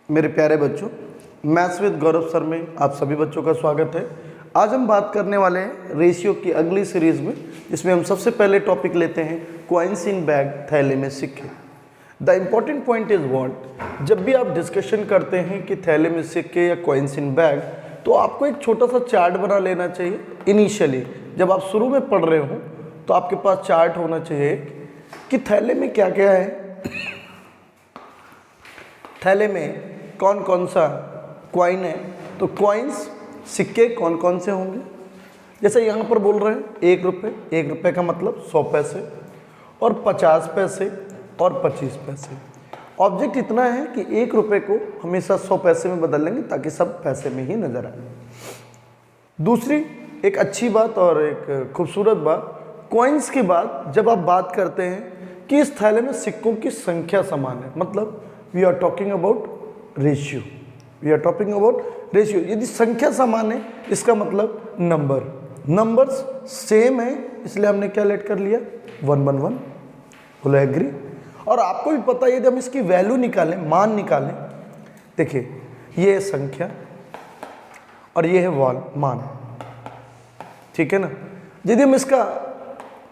मेरे प्यारे बच्चों, मैथ्स विद गौरव सर में आप सभी बच्चों का स्वागत है। आज हम बात करने वाले हैं रेशियो की अगली सीरीज में, जिसमें हम सबसे पहले टॉपिक लेते हैं कॉइन्स इन बैग, थैले में सिक्के। The important point is what, जब भी आप डिस्कशन करते हैं कि थैले में सिक्के या कॉइन्स इन बैग, तो आपको एक छोटा सा चार्ट बना लेना चाहिए। इनिशियली जब आप शुरू में पढ़ रहे हो तो आपके पास चार्ट होना चाहिए कि थैले में क्या क्या है, थैले में कौन कौन सा कॉइन है। तो कॉइन्स, सिक्के कौन कौन से होंगे। जैसे यहाँ पर बोल रहे हैं 1 रुपये, 1 रुपये का मतलब 100 पैसे, और 50 पैसे और 25 पैसे। ऑब्जेक्ट इतना है कि 1 रुपये को हमेशा 100 पैसे में बदल लेंगे ताकि सब पैसे में ही नजर आए। दूसरी एक अच्छी बात और एक खूबसूरत बात, कॉइन्स के बाद जब आप बात करते हैं कि इस थैले में सिक्कों की संख्या समान है, मतलब we are talking about ratio, we are talking about ratio. यदि संख्या समान है इसका मतलब नंबर्स सेम है, इसलिए हमने क्या लेट कर लिया 111। बोलो एग्री। और आपको भी पता है यदि हम इसकी वैल्यू निकालें, मान निकालें, देखिए ये है संख्या और ये है मान, ठीक है ना। यदि हम इसका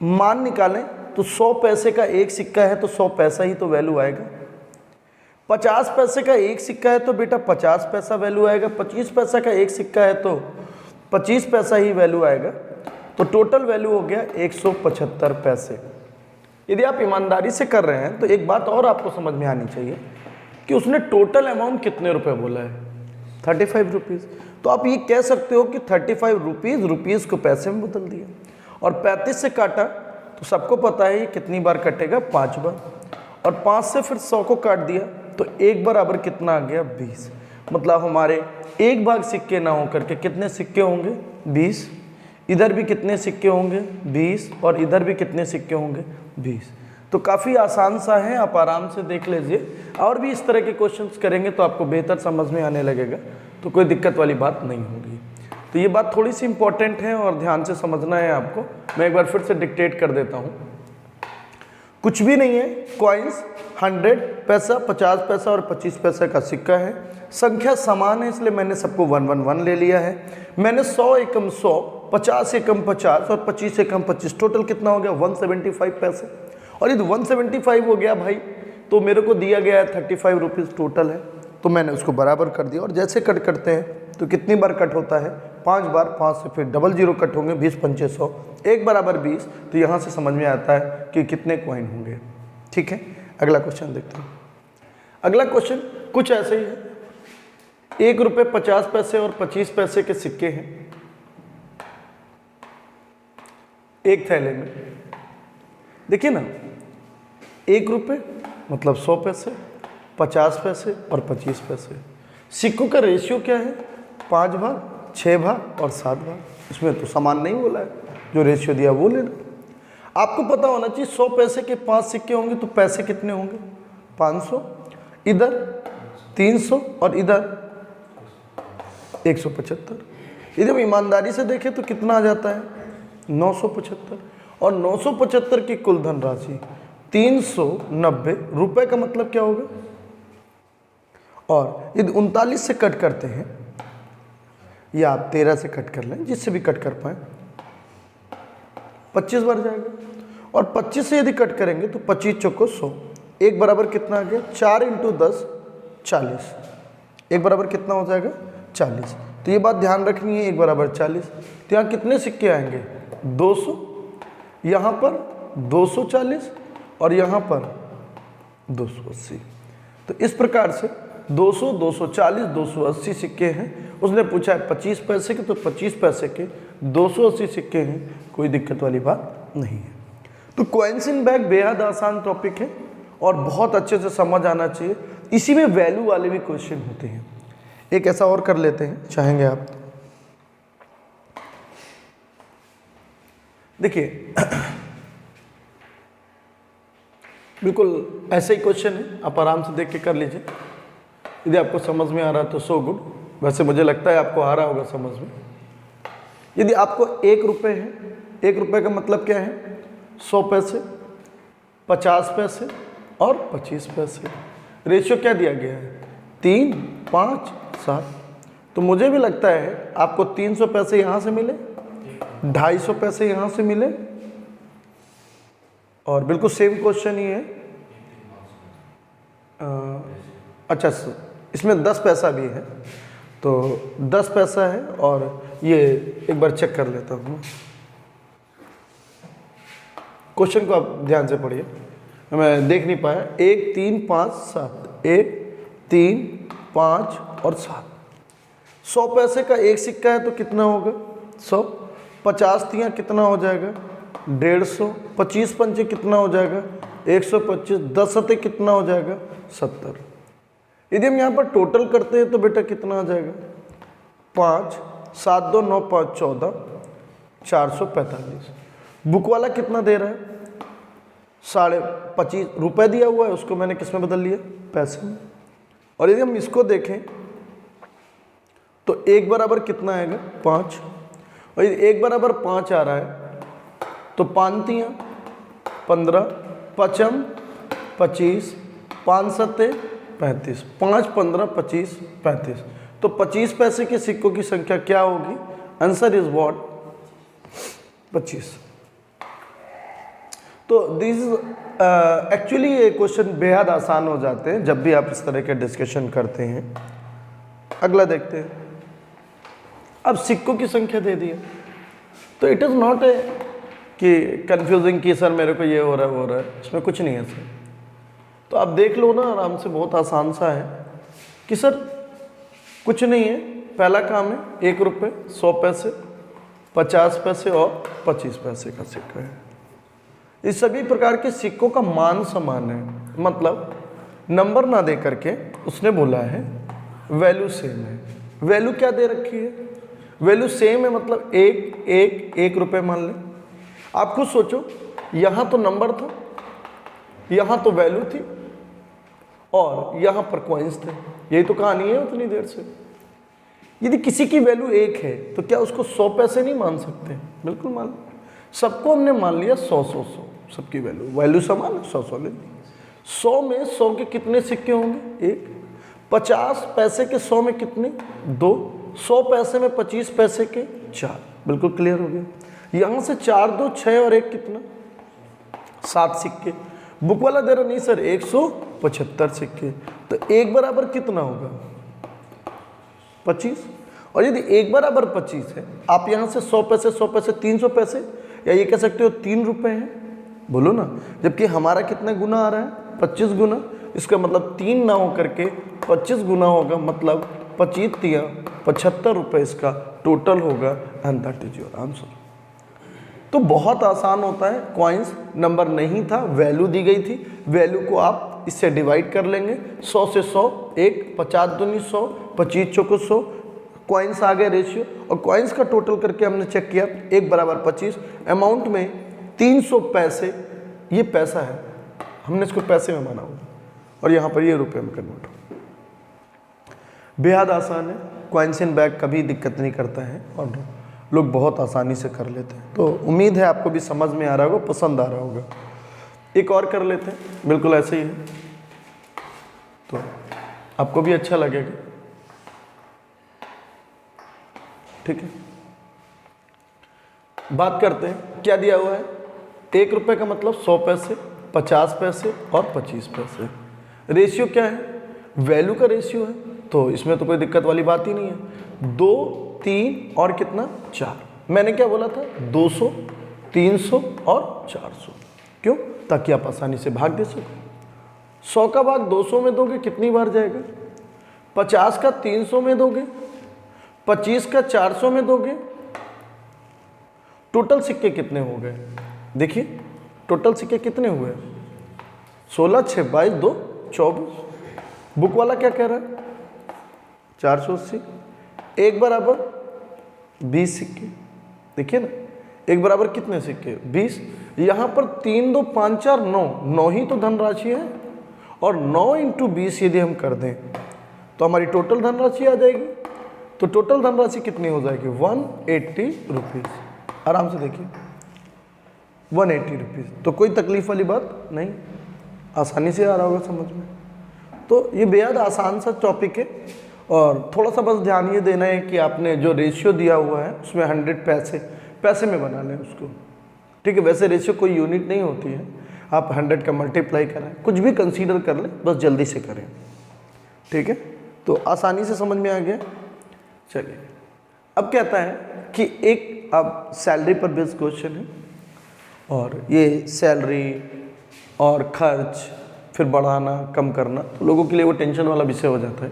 मान निकालें तो 100 पैसे का एक सिक्का है तो 100 पैसा ही तो वैल्यू आएगा। 50 पैसे का एक सिक्का है तो बेटा 50 पैसा वैल्यू आएगा। 25 पैसा का एक सिक्का है तो 25 पैसा ही वैल्यू आएगा। तो टोटल वैल्यू हो गया 175 पैसे। यदि आप ईमानदारी से कर रहे हैं तो एक बात और आपको समझ में आनी चाहिए कि उसने टोटल अमाउंट कितने रुपए बोला है, 35 रुपीज़। तो आप ये कह सकते हो कि 35 रुपीज़ को पैसे में बदल दिया, और 35 से काटा तो सबको पता है ये कितनी बार कटेगा, 5 बार, और 5 से फिर 100 को काट दिया तो 1 बराबर कितना आ गया, 20। मतलब हमारे एक भाग सिक्के ना होकर के कितने सिक्के होंगे, 20। इधर भी कितने सिक्के होंगे, 20, और इधर भी कितने सिक्के होंगे, 20। तो काफ़ी आसान सा है, आप आराम से देख लीजिए। और भी इस तरह के क्वेश्चंस करेंगे तो आपको बेहतर समझ में आने लगेगा, तो कोई दिक्कत वाली बात नहीं होगी। तो ये बात थोड़ी सी इंपॉर्टेंट है और ध्यान से समझना है आपको। मैं एक बार फिर से डिक्टेट कर देता हूँ। कुछ भी नहीं है, कॉइन्स 100 पैसा, 50 पैसा और 25 पैसा का सिक्का है। संख्या समान है इसलिए मैंने सबको 111 ले लिया है। मैंने 100 एकम 100, 50 एकम 50 और 25 एकम 25, टोटल कितना हो गया 175 पैसे। और यदि 175 हो गया भाई तो मेरे को दिया गया है 35 रुपीज़ टोटल है, तो मैंने उसको बराबर कर दिया। और जैसे कट करते हैं तो कितनी बार कट होता है, 5 बार। 5 से फिर 00 कट होंगे, 20 पंचे 100, 1 बराबर 20। तो यहाँ से समझ में आता है कि कितने कॉइन होंगे। ठीक है, अगला क्वेश्चन देखते हैं। अगला क्वेश्चन कुछ ऐसे ही है। 1 रुपये, 50 पैसे और 25 पैसे के सिक्के हैं एक थैले में। देखिए ना, 1 रुपये मतलब 100 पैसे, 50 पैसे और 25 पैसे। सिक्कों का रेशियो क्या है, 5 भाग, 6 भाग और 7 भाग। इसमें तो समान नहीं बोला है, जो रेशियो दिया वो लेना। आपको पता होना चाहिए 100 पैसे के 5 सिक्के होंगे तो पैसे कितने होंगे, 500, इधर 300 और इधर 175। यदि हम ईमानदारी से देखें तो कितना आ जाता है, 975। और 975 की कुल धनराशि 390 रुपए का मतलब क्या होगा। और यदि 39 से कट करते हैं, या आप 13 से कट कर लें, जिससे भी कट कर पाए, 25 बार जाएगा। और 25 से यदि कट करेंगे तो 25 चौको 100, 1 बराबर कितना आ गया, 4 × 10 40। 1 बराबर कितना हो जाएगा, 40। तो ये बात ध्यान रखनी है, 1 बराबर 40। तो यहाँ कितने सिक्के आएंगे, 200, यहाँ पर 240 और यहाँ पर 280। तो इस प्रकार से 200, 240, 280 सिक्के हैं। उसने पूछा है 25 पैसे के, तो 25 पैसे के 280 सिक्के हैं, कोई दिक्कत वाली बात नहीं है। तो कॉइन्स इन बैग बेहद आसान टॉपिक है और बहुत अच्छे से समझ आना चाहिए। इसी में वैल्यू वाले भी क्वेश्चन होते हैं। एक ऐसा और कर लेते हैं, चाहेंगे आप। देखिए बिल्कुल ऐसा ही क्वेश्चन है, आप आराम से देख के कर लीजिए। यदि आपको समझ में आ रहा है तो सो गुड, वैसे मुझे लगता है आपको आ रहा होगा समझ में। यदि आपको 1 रुपये है, 1 रुपये का मतलब क्या है, 100 पैसे, 50 पैसे और 25 पैसे। रेशियो क्या दिया गया है, 3, 5, 7। तो मुझे भी लगता है आपको 300 पैसे यहाँ से मिले, 250 पैसे यहाँ से मिले, और बिल्कुल सेम क्वेश्चन ही है। अच्छा, इसमें 10 पैसा भी है, तो 10 पैसा है, और ये एक बार चेक कर लेता हूँ। क्वेश्चन को आप ध्यान से पढ़िए, मैं देख नहीं पाया। 1, 3, 5, 7, 1, 3, 5 और 7। 100 पैसे का एक सिक्का है तो कितना होगा? 100। 50 तियाँ कितना हो जाएगा? 150। 25 पंचे कितना हो जाएगा? 125। 10 सते कितना हो जाएगा? 70। यदि हम यहाँ पर टोटल करते हैं तो बेटा कितना आ जाएगा? 5, 7, 2, 9, 5, 14, 445। बुक वाला कितना दे रहा है? 25.5 रुपये दिया हुआ है, उसको मैंने किस में बदल लिया? पैसे में। और यदि हम इसको देखें तो 1 बराबर कितना आएगा? 5। और यदि 1 बराबर 5 आ रहा है तो 5 तियाँ 15, 5m 25, 5 सते 35, 5, 15, 25, 35। तो 25 पैसे के सिक्कों की संख्या क्या होगी? Answer is what? 25। तो दिस एक्चुअली ये क्वेश्चन बेहद आसान हो जाते हैं जब भी आप इस तरह के डिस्कशन करते हैं। अगला देखते हैं। अब सिक्कों की संख्या दे दी है, तो इट इज़ नॉट ए कि कंफ्यूजिंग कि सर मेरे को ये हो रहा है वो हो रहा है, इसमें कुछ नहीं है सर। तो आप देख लो ना आराम से, बहुत आसान सा है कि सर कुछ नहीं है। पहला काम है 1 रुपये, 100 पैसे, 50 पैसे और 25 पैसे का सिक्का है। इस सभी प्रकार के सिक्कों का मान समान है, मतलब नंबर ना दे करके उसने बोला है वैल्यू सेम है। वैल्यू क्या दे रखी है? वैल्यू सेम है, मतलब 1 रुपये मान लें। आप खुद सोचो, यहाँ तो नंबर था, यहाँ तो वैल्यू थी, और यहाँ पर कॉइन्स थे। यही तो कहानी है उतनी देर से। यदि किसी की वैल्यू 1 है तो क्या उसको 100 पैसे नहीं मान सकते? बिल्कुल मान। सबको हमने मान लिया 100, सबकी वैल्यू समान, 100 ले ली। 100 में 100 के कितने सिक्के होंगे? 1। 50 पैसे के 100 में कितने? 2। 100 पैसे में 25 पैसे के 4। बिल्कुल क्लियर हो गया। यहाँ से 4, 2, 6 और 1 कितना? 7 सिक्के। बुक वाला दे रहा नहीं सर 175 सिक्के, तो 1 बराबर कितना होगा? 25। और यदि 1 बराबर 25 है, आप यहाँ से 100 पैसे 300 पैसे, या ये कह सकते हो 3 रुपये हैं, बोलो ना। जबकि हमारा कितना गुना आ रहा है? 25 गुना। इसका मतलब 3 ना हो करके 25 गुना होगा, मतलब 25 तियाँ 75 रुपये इसका टोटल होगा, and that is your answer. तो बहुत आसान होता है। कॉइन्स नंबर नहीं था, वैल्यू दी गई थी। वैल्यू को आप इससे डिवाइड कर लेंगे। 100 से 100, 1, 50 दूनी 100, 25 चौको 100, कॉइन्स आ गए रेशियो। और कॉइन्स का टोटल करके हमने चेक किया, 1 बराबर 25। अमाउंट में 300 पैसे, ये पैसा है, हमने इसको पैसे में माना हुआ, और यहाँ पर ये रुपये में कन्वर्ट हो। बेहद आसान है। कॉइन्स इन बैग कभी दिक्कत नहीं करता है, और लोग बहुत आसानी से कर लेते हैं। तो उम्मीद है आपको भी समझ में आ रहा होगा, पसंद आ रहा होगा। एक और कर लेते हैं, बिल्कुल ऐसे ही है, तो आपको भी अच्छा लगेगा। ठीक है, बात करते हैं। क्या दिया हुआ है? 1 रुपये का मतलब 100 पैसे, 50 पैसे और 25 पैसे। रेशियो क्या है? वैल्यू का रेशियो है, तो इसमें तो कोई दिक्कत वाली बात ही नहीं है। 2, 3 और कितना? 4। मैंने क्या बोला था? 200, 300 और 400। क्यों? ताकि आप आसानी से भाग दे सको। 100 का भाग 200 में दोगे, कितनी बार जाएगा? 50 का 300 में दोगे, 25 का 400 में दोगे। टोटल सिक्के कितने हो गए? देखिए टोटल सिक्के कितने हुए? 16, 6, 22, 2, 24। बुक वाला क्या कह रहा है? 480। 1 बराबर 20 सिक्के। देखिए ना, 1 बराबर कितने सिक्के? 20। यहाँ पर 3, 2, 5, 4, 9, 9 ही तो धनराशि है, और 9 × 20 यदि हम कर दें तो हमारी टोटल धनराशि आ जाएगी। तो टोटल धनराशि कितनी हो जाएगी? 180 रुपीज़। आराम से देखिए, 180 रुपीज़। तो कोई तकलीफ वाली बात नहीं, आसानी से आ रहा होगा समझ में। तो ये बेहद आसान सा टॉपिक है और थोड़ा सा बस ध्यान ये देना है कि आपने जो रेशियो दिया हुआ है उसमें 100 पैसे में बना लें उसको, ठीक है। वैसे रेशियो कोई यूनिट नहीं होती है, आप 100 का मल्टीप्लाई करें, कुछ भी कंसीडर कर लें, बस जल्दी से करें, ठीक है। तो आसानी से समझ में आ गया। चलिए अब कहता है कि एक अब सैलरी पर बेस्ड क्वेश्चन है और ये सैलरी और खर्च फिर बढ़ाना कम करना तो लोगों के लिए वो टेंशन वाला विषय हो जाता है।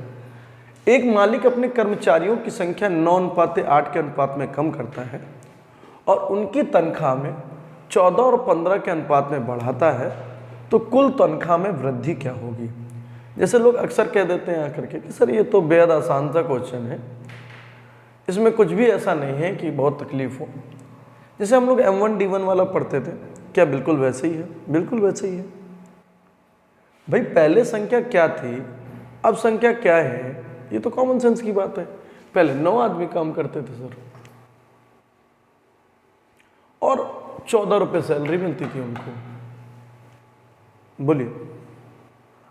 एक मालिक अपने कर्मचारियों की संख्या 9:8 के अनुपात में कम करता है और उनकी तनख्वाह में 14 और 15 के अनुपात में बढ़ाता है, तो कुल तनख्वाह में वृद्धि क्या होगी। जैसे लोग अक्सर कह देते हैं आकर के कि सर ये तो बेहद आसान सा क्वेश्चन है, इसमें कुछ भी ऐसा नहीं है कि बहुत तकलीफ हो। जैसे हम लोग M1 D1 वाला पढ़ते थे, क्या बिल्कुल वैसे ही है? बिल्कुल वैसे ही है भाई। पहले संख्या क्या थी, अब संख्या क्या है, ये तो कॉमन सेंस की बात है। पहले 9 आदमी काम करते थे सर और 14 रुपये सैलरी मिलती थी उनको। बोलिए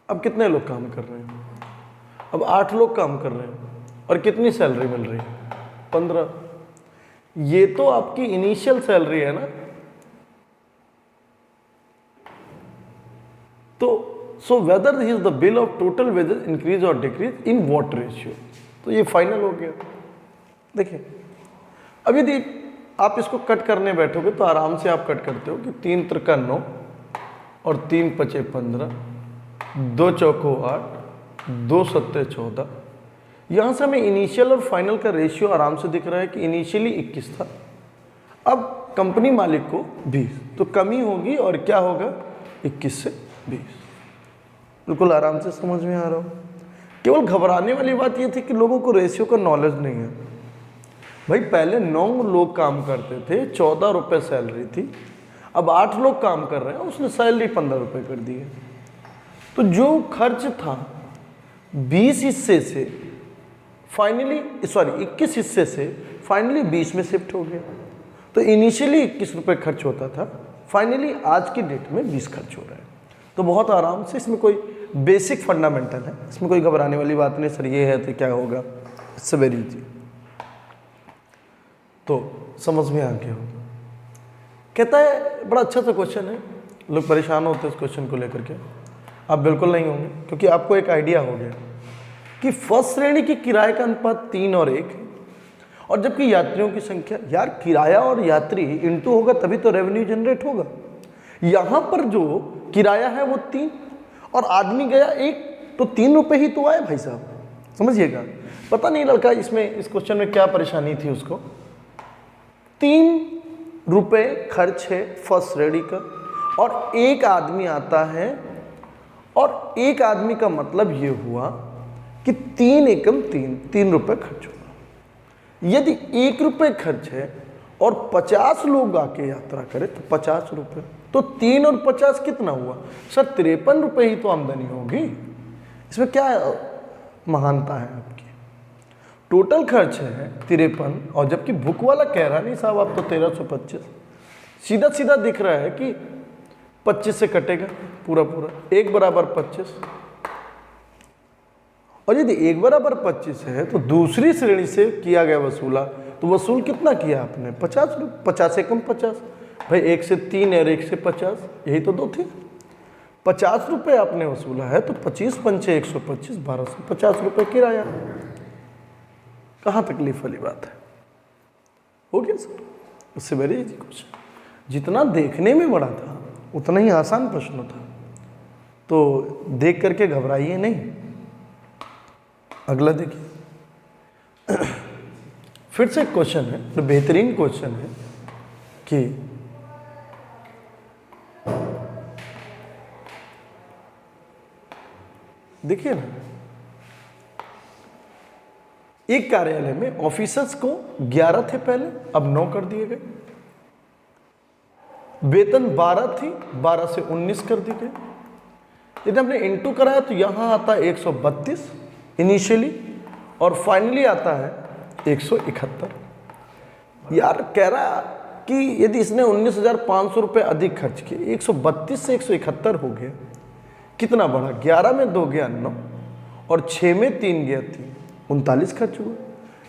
अब कितने लोग काम कर रहे हैं? अब 8 लोग काम कर रहे हैं और कितनी सैलरी मिल रही है? 15। ये तो आपकी इनिशियल सैलरी है ना। तो so whether is the bill of total wages increase और डिक्रीज इन व्हाट रेशियो, तो ये फाइनल हो गया। देखिए अब यदि आप इसको कट करने बैठोगे तो आराम से आप कट करते हो कि 3 त्रिका 9 और 3 पचे 15, 2 चौको 8, 2 सत्ते 14। यहाँ से हमें इनिशियल और फाइनल का रेशियो आराम से दिख रहा है कि इनिशियली 21 था, अब कंपनी मालिक को 20, तो कमी होगी और क्या होगा 21 से 20। बिल्कुल आराम से समझ में आ रहा हो। केवल घबराने वाली बात ये थी कि लोगों को रेशियो का नॉलेज नहीं है। भाई पहले 9 लोग काम करते थे, 14 रुपये सैलरी थी, अब 8 लोग काम कर रहे हैं, उसने सैलरी 15 रुपये कर दी है। तो जो खर्च था 20 हिस्से से फाइनली 21 हिस्से से फाइनली 20 में शिफ्ट हो गया। तो इनिशियली 21 रुपये खर्च होता था, फाइनली आज की डेट में 20 खर्च हो रहा है। तो बहुत आराम से, इसमें कोई बेसिक फंडामेंटल है, इसमें कोई घबराने वाली बात नहीं। सर ये है तो क्या होगा, इट्स वेरी इजी। तो समझ में आ गया होगा। कहता है बड़ा अच्छा सा क्वेश्चन है, लोग परेशान होते हैं इस क्वेश्चन को लेकर के, आप बिल्कुल नहीं होंगे क्योंकि आपको एक आइडिया हो गया कि फर्स्ट श्रेणी की किराए का अनुपात 3 और 1 है और जबकि यात्रियों की संख्या, यार किराया और यात्री इंटू होगा तभी तो रेवेन्यू जनरेट होगा। यहाँ पर जो किराया है वो 3 और आदमी गया 1, तो 3 रुपये ही तो आए भाई साहब, समझिएगा। पता नहीं लड़का इसमें इस क्वेश्चन में क्या परेशानी थी उसको। 3 रुपये खर्च है फर्स्ट श्रेणी का और 1 आदमी आता है और 1 आदमी का मतलब ये हुआ कि 3 एकम 3 रुपये खर्च होगा। यदि 1 रुपये खर्च है और 50 लोग आके यात्रा करें तो 50 रुपये, तो 3 और 50 कितना हुआ सर? 53 रुपये ही तो आमदनी होगी। इसमें क्या महानता है आपकी? टोटल खर्च है 53 और जबकि बुक वाला कह रहा नहीं साहब आप तो 1325, सीधा सीधा दिख रहा है कि 25 से कटेगा पूरा पूरा, 1 बराबर 25। और यदि 1 बराबर 25 है तो दूसरी श्रेणी से किया गया वसूला, तो वसूल कितना किया आपने? 50 रुपये, 50 एकम 50 भाई, 1 से 3 और 1 से 50, यही तो 2 थे। 50 रुपये आपने वसूला है तो 25 पंचे 125, 1250 रुपये किराया। कहाँ तकलीफ वाली बात है? हो गया सर, उससे वेरी इजी क्वेश्चन। जितना देखने में बड़ा था उतना ही आसान प्रश्न था, तो देख करके घबराइए नहीं। अगला देखिए, फिर से क्वेश्चन है, तो बेहतरीन क्वेश्चन है कि देखिए ना, एक कार्यालय में ऑफिसर्स को 11 थे पहले, अब 9 कर दिए गए। वेतन 12 थी, 12 से 19 कर दी गई। यदि हमने इंटू कराया तो यहां आता है 132 इनिशियली और फाइनली आता है 171। यार कह रहा कि यदि इसने 19,500 रुपये अधिक खर्च किए, 132 से 171 हो गया, कितना बढ़ा? 11 में 2 गया 9 और 6 में 3 गया 3, 39 खर्च हुआ।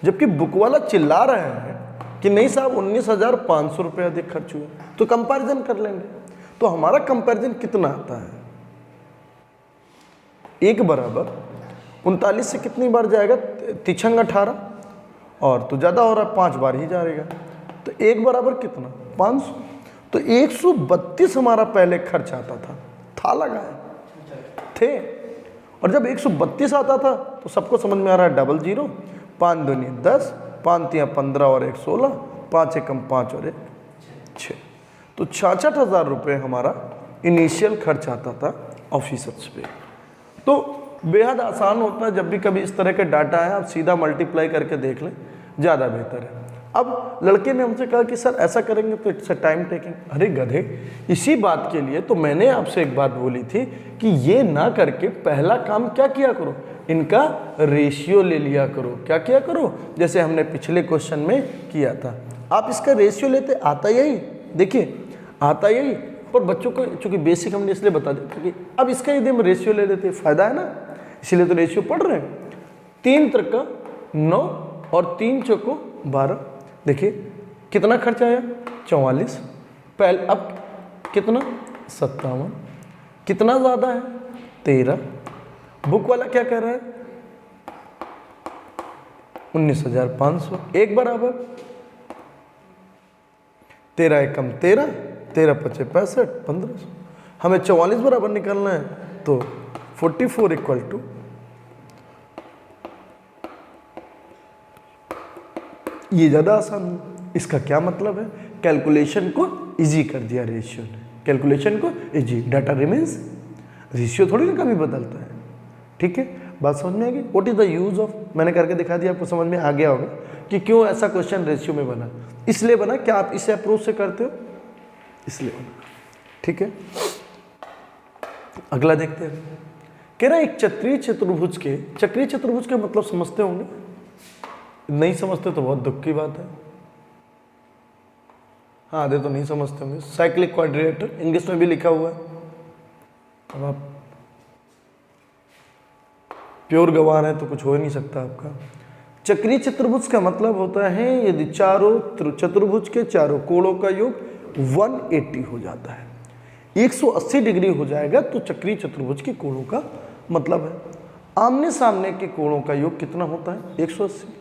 जबकि बुक वाला चिल्ला रहे हैं कि नहीं साहब 19,500 रुपये अधिक खर्च हुए। तो कंपैरिजन कर लेंगे। तो हमारा कंपैरिजन कितना आता है, 1 बराबर 39 से कितनी बार जाएगा, 3 18, और तो ज़्यादा हो रहा है 5 बार ही जाएगा। तो 1 बराबर कितना 500। तो 132 हमारा पहले खर्च आता था लगाए थे। और जब 132 आता था तो सबको समझ में आ रहा है डबल जीरो, 5 दूनी 10, 5 तियाँ 15 और 1 16, 5 एकम 5 और 1 6। तो 66,000 रुपये हमारा इनिशियल खर्च आता था ऑफिसर्स पे। तो बेहद आसान होता है, जब भी कभी इस तरह के डाटा है आप सीधा मल्टीप्लाई करके देख लें, ज़्यादा बेहतर है। अब लड़के ने हमसे कहा कि सर ऐसा करेंगे तो इट्स अ टाइम टेकिंग। अरे गधे, इसी बात के लिए तो मैंने आपसे एक बात बोली थी कि ये ना करके पहला काम क्या किया करो, इनका रेशियो ले लिया करो। क्या किया करो, जैसे हमने पिछले क्वेश्चन में किया था। आप इसका रेशियो लेते, आता यही, देखिए आता यही, पर बच्चों को चूंकि बेसिक हमने इसलिए बता दिया कि अब इसका यदि हम रेशियो ले लेते फायदा है ना, इसीलिए तो रेशियो पढ़ रहे हैं। 3 त्रिका 9 और 3 चौको 12। देखिए कितना खर्चा आया 44, पहले अब कितना 57, कितना ज़्यादा है 13। बुक वाला क्या कह रहा है 19,500। 1 बराबर 13 एकम 13, 13 पचे 65, 1500। हमें 44 बराबर निकालना है, तो 44 इक्वल टू, ये ज़्यादा आसान हो। इसका क्या मतलब है, कैलकुलेशन को इजी कर दिया रेशियो ने, कैलकुलेशन को इजी। डाटा रिमेन्स, रेशियो थोड़ी ना कभी बदलता है। ठीक है, बात समझ में आ गई। What is the use of, मैंने करके दिखा दिया, आपको समझ में आ गया होगा कि क्यों ऐसा क्वेश्चन रेशियो में बना। इसलिए बना क्या आप इसे अप्रोच से करते हो, इसलिए बना। ठीक है, अगला देखते हैं। कह रहा है एक चक्रीय चतुर्भुज के, चक्रीय चतुर्भुज के मतलब समझते होंगे, नहीं समझते तो बहुत दुख की बात है। हाँ आधे तो नहीं समझते होंगे। साइक्लिक क्वाड्रिलेटरल इंग्लिश में भी लिखा हुआ है। अब आप प्योर गवार है तो कुछ हो ही नहीं सकता आपका। चक्रीय चतुर्भुज का मतलब होता है यदि चारों चतुर्भुज के चारों कोणों का योग 180 हो जाता है, 180 डिग्री हो जाएगा तो चक्रीय चतुर्भुज के कोणों का मतलब है। आमने सामने के कोणों का योग कितना होता है 180।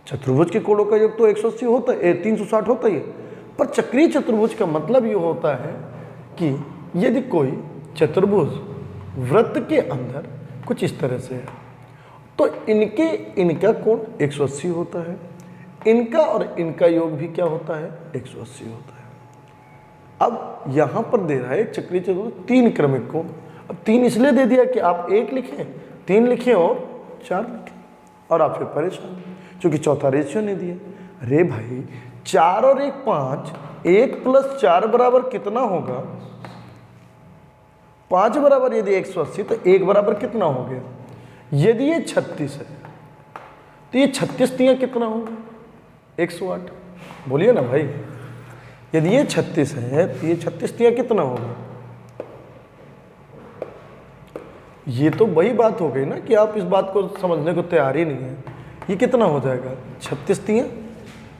चतुर्भुज के कोणों का योग तो 180 होता है, 360 होता ही है। पर चक्रीय चतुर्भुज का मतलब ये होता है कि यदि कोई चतुर्भुज वृत्त के अंदर कुछ इस तरह से है तो इनका कोण 180 होता है, इनका और इनका योग भी क्या होता है 180 होता है। अब यहाँ पर दे रहा है चक्रीय चतुर्भुज 3 क्रमिक कोण। अब 3 इसलिए दे दिया कि आप 1 लिखें, 3 लिखें और 4 लिखें, और आप फिर परेशान क्योंकि चौथा रेशियो नहीं दिया। अरे भाई 4 और 1 5, 1 + 4 बराबर कितना होगा 5 बराबर यदि 180 तो 1 बराबर कितना हो गया। यदि ये 36 है तो ये 36 तियाँ कितना होगा 108। बोलिए ना भाई, यदि ये 36 है तो ये 36 तियाँ कितना होगा। ये तो वही बात हो गई ना कि आप इस बात को समझने को तैयार ही नहीं है। ये कितना हो जाएगा 36 तियाँ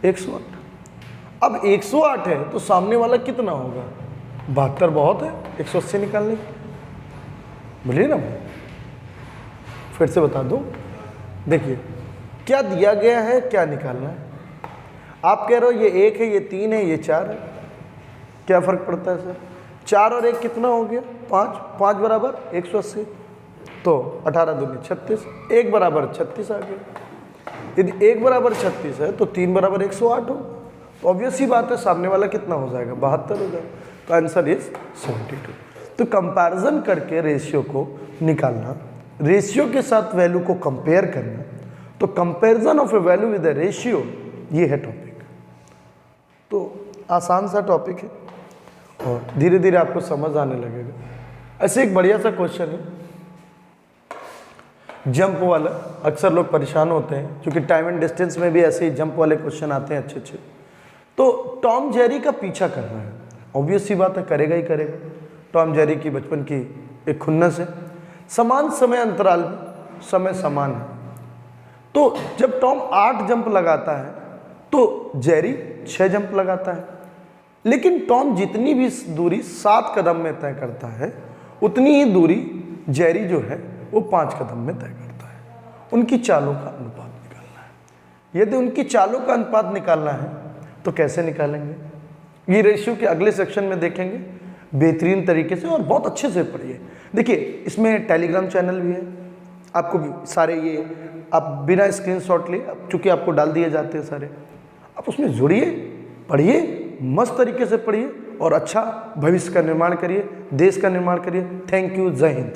108। अब 108 है तो सामने वाला कितना होगा 72 बहुत है 180 निकालने की। बोलिए ना, फिर से बता दूं। देखिए क्या दिया गया है, क्या निकालना है। आप कह रहे हो ये 1 है, ये 3 है, ये 4 है, क्या फर्क पड़ता है सर। 4 और 1 कितना हो गया 5, 5 बराबर 180 तो 18 दूनी 36, 1 बराबर 36 आ गया। यदि 1 बराबर 36 है तो 3 बराबर 108 हो, तो ऑब्वियस ही बात है सामने वाला कितना हो जाएगा 72 हो जाएगा। तो आंसर इज 72। तो कंपैरिजन करके रेशियो को निकालना, रेशियो के साथ वैल्यू को कंपेयर करना, तो comparison of A value with A ratio, ये है टॉपिक। तो आसान सा टॉपिक है और धीरे धीरे आपको समझ आने लगेगा। ऐसे एक बढ़िया सा क्वेश्चन है जंप वाला। अक्सर लोग परेशान होते हैं क्योंकि टाइम एंड डिस्टेंस में भी ऐसे ही जंप वाले क्वेश्चन आते हैं अच्छे अच्छे। तो टॉम जेरी का पीछा कर रहा है, ऑब्वियस सी बात है करेगा ही करेगा। टॉम जेरी की बचपन की एक खुन्नस है। समान समय अंतराल में समय समान है। तो जब टॉम 8 जंप लगाता है तो जेरी 6 जंप लगाता है, लेकिन टॉम जितनी भी दूरी 7 कदम में तय करता है उतनी ही दूरी जेरी जो है वो 5 कदम में तय करता है। उनकी चालों का अनुपात निकालना है। यदि उनकी चालों का अनुपात निकालना है तो कैसे निकालेंगे, ये रेशियो के अगले सेक्शन में देखेंगे बेहतरीन तरीके से, और बहुत अच्छे से पढ़िए। देखिए इसमें टेलीग्राम चैनल भी है, आपको भी सारे ये आप बिना स्क्रीनशॉट लिए, चूँकि आपको डाल दिए जाते हैं सारे, आप उसमें जुड़िए, पढ़िए, मस्त तरीके से पढ़िए और अच्छा भविष्य का निर्माण करिए, देश का निर्माण करिए। थैंक यू, जय हिंद।